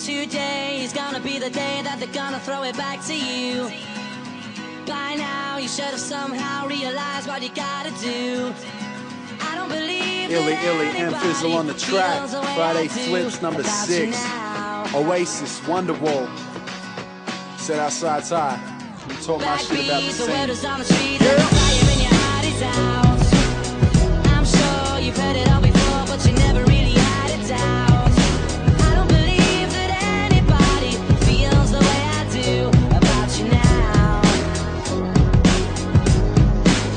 Today is gonna be the day that they're gonna throw it back to you. By now you should have somehow realized what you gotta do. I don't believe Illy, that M-Phazes on the track. Friday Flips number 6. Oasis, Wonderwall. Set outside tie. You talk my shit about the same. I'm sure you've heard it all before, but you never really had it down. I don't believe that anybody feels the way I do about you now.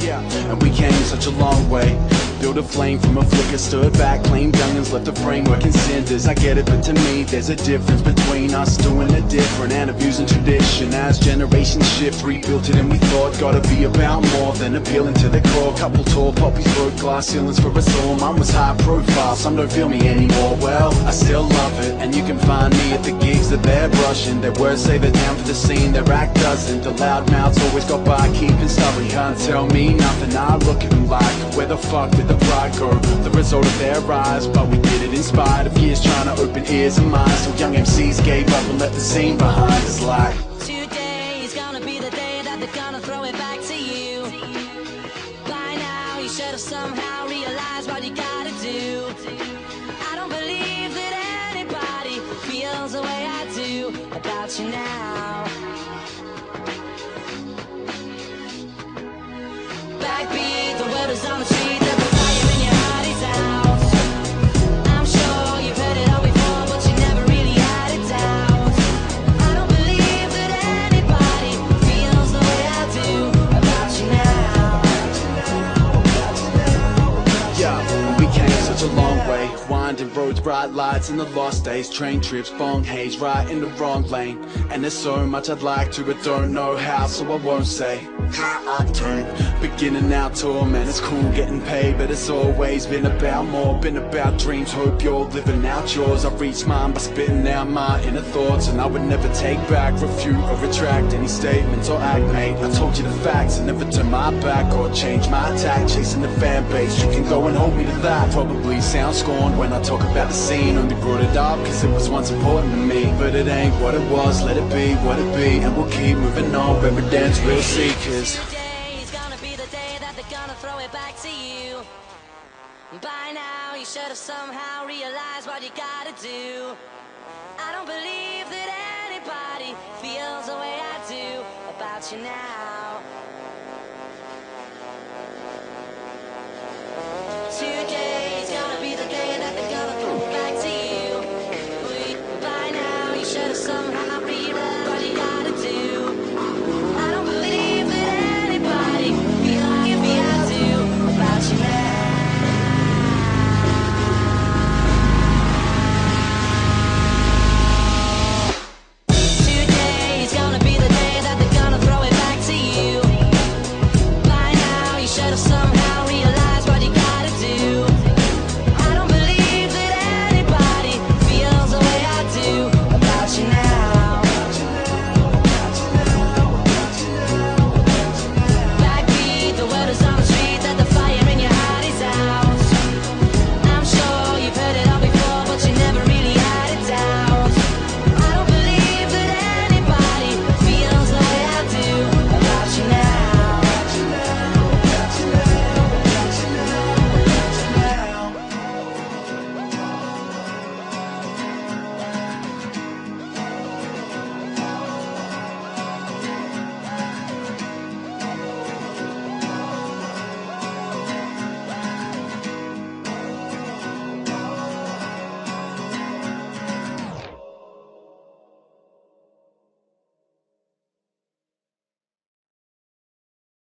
Yeah, and we came such a long way. Built a flame from a flicker, stood back, claimed youngins, left the framework in cinders. I get it, but to me, there's a difference between us doing it different and abusing tradition. As generations shift, rebuilt it and we thought gotta be about more than appealing to the core. Couple tall poppies broke glass ceilings for us all. Mine was high profile, some don't feel me anymore. Well, I still love it, and you can find me at the gigs that they're brushing. Their words say they're down for the scene, their act doesn't. The loud mouths always got by, keeping stubborn. Can't tell me nothing, I look at them like, where the fuck did the pride go? The result of their rise, but we did it in spite of years trying to open ears and minds. So young MCs gave up and left the scene behind us like, today is gonna be the day that they're gonna throw it back to you. By now you should have somehow realized what you gotta do. I don't believe that anybody feels the way I do about you now. Backbeat, the word is on the street, that the fire in your heart is out. I'm sure you've heard it all before, but you never really had it down. I don't believe that anybody feels the way I do about you now. yeah, we came such a long way. Winding roads, bright lights in the lost days. Train trips, bong haze, right in the wrong lane. And there's so much I'd like to, but don't know how, so I won't say. Beginning our tour, man, it's cool getting paid, but it's always been about more, been about dreams. Hope you're living out yours. I reached mine by spitting out my inner thoughts, and I would never take back, refute or retract any statements or act, mate. I told you the facts and never turn my back or change my attack. Chasing the fan base, you can go and hold me to that. Probably sound scorned when I talk about the scene, only brought it up cause it was once important to me. But it ain't what it was, let it be what it be, and we'll keep moving on, evidence we'll see, cause today is gonna be the day that they're gonna throw it back to you. By now you should have somehow realized what you gotta do. I don't believe that anybody feels the way I do about you now.